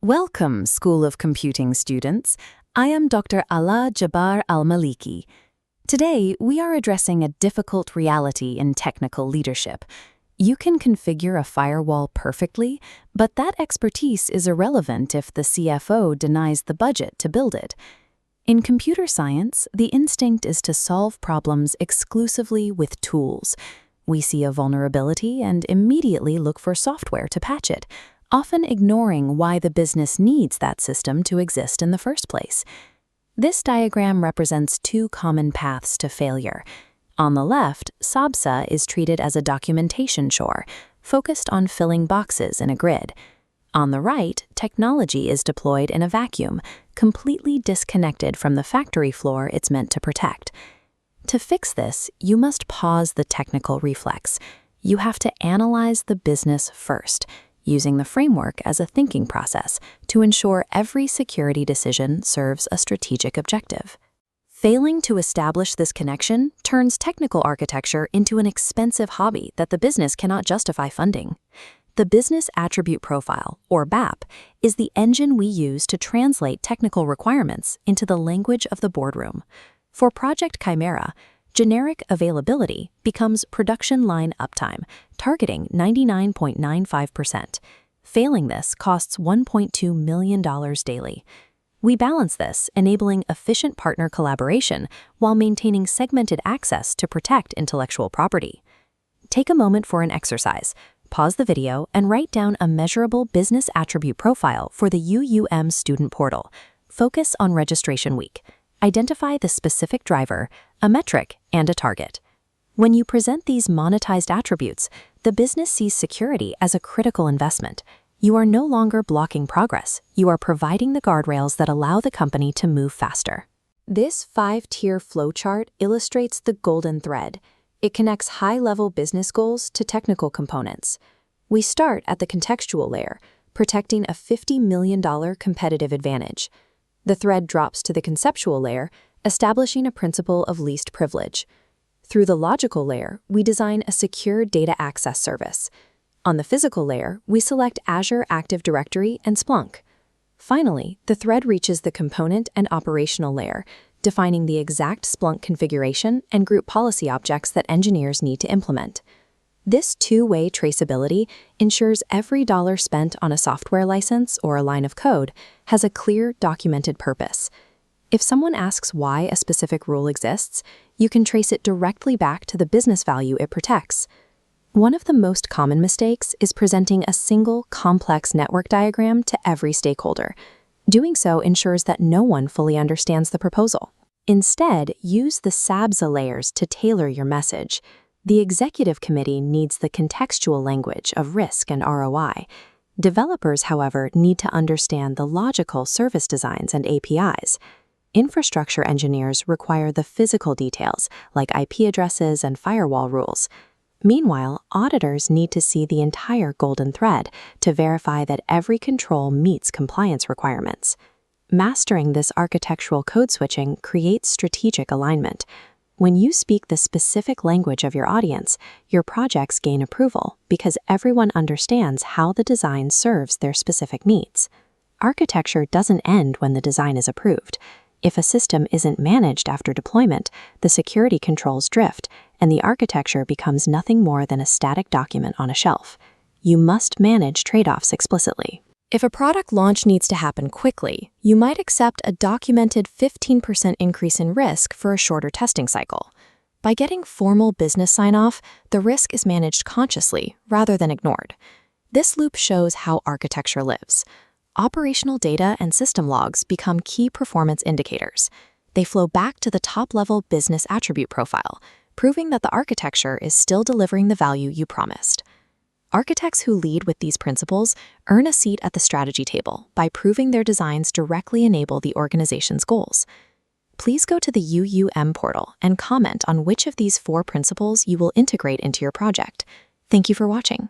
Welcome, School of Computing students. I am Dr. Ala Jabbar Al-Maliki. Today, we are addressing a difficult reality in technical leadership. You can configure a firewall perfectly, but that expertise is irrelevant if the CFO denies the budget to build it. In computer science, the instinct is to solve problems exclusively with tools. We see a vulnerability and immediately look for software to patch it, often ignoring why the business needs that system to exist in the first place. This diagram represents two common paths to failure. On the left, SABSA is treated as a documentation chore, focused on filling boxes in a grid. On the right, technology is deployed in a vacuum, completely disconnected from the factory floor it's meant to protect. To fix this, you must pause the technical reflex. You have to analyze the business first, using the framework as a thinking process to ensure every security decision serves a strategic objective. Failing to establish this connection turns technical architecture into an expensive hobby that the business cannot justify funding. The Business Attribute Profile, or BAP, is the engine we use to translate technical requirements into the language of the boardroom. For Project Chimera, generic availability becomes production line uptime, targeting 99.95%. Failing this costs $1.2 million daily. We balance this, enabling efficient partner collaboration while maintaining segmented access to protect intellectual property. Take a moment for an exercise. Pause the video and write down a measurable business attribute profile for the UUM student portal. Focus on registration week. Identify the specific driver, a metric, and a target. When you present these monetized attributes, the business sees security as a critical investment. You are no longer blocking progress. You are providing the guardrails that allow the company to move faster. This 5-tier flowchart illustrates the golden thread. It connects high-level business goals to technical components. We start at the contextual layer, protecting a $50 million competitive advantage. The thread drops to the conceptual layer, establishing a principle of least privilege. Through the logical layer, we design a secure data access service. On the physical layer, we select Azure Active Directory and Splunk. Finally, the thread reaches the component and operational layer, defining the exact Splunk configuration and group policy objects that engineers need to implement. This two-way traceability ensures every dollar spent on a software license or a line of code has a clear, documented purpose. If someone asks why a specific rule exists, you can trace it directly back to the business value it protects. One of the most common mistakes is presenting a single, complex network diagram to every stakeholder. Doing so ensures that no one fully understands the proposal. Instead, use the SABSA layers to tailor your message. The executive committee needs the contextual language of risk and ROI. Developers, however, need to understand the logical service designs and APIs. Infrastructure engineers require the physical details, like IP addresses and firewall rules. Meanwhile, auditors need to see the entire golden thread to verify that every control meets compliance requirements. Mastering this architectural code switching creates strategic alignment. When you speak the specific language of your audience, your projects gain approval because everyone understands how the design serves their specific needs. Architecture doesn't end when the design is approved. If a system isn't managed after deployment, the security controls drift, and the architecture becomes nothing more than a static document on a shelf. You must manage trade-offs explicitly. If a product launch needs to happen quickly, you might accept a documented 15% increase in risk for a shorter testing cycle. By getting formal business sign-off, the risk is managed consciously rather than ignored. This loop shows how architecture lives. Operational data and system logs become key performance indicators. They flow back to the top-level business attribute profile, proving that the architecture is still delivering the value you promised. Architects who lead with these principles earn a seat at the strategy table by proving their designs directly enable the organization's goals. Please go to the UUM portal and comment on which of these 4 principles you will integrate into your project. Thank you for watching.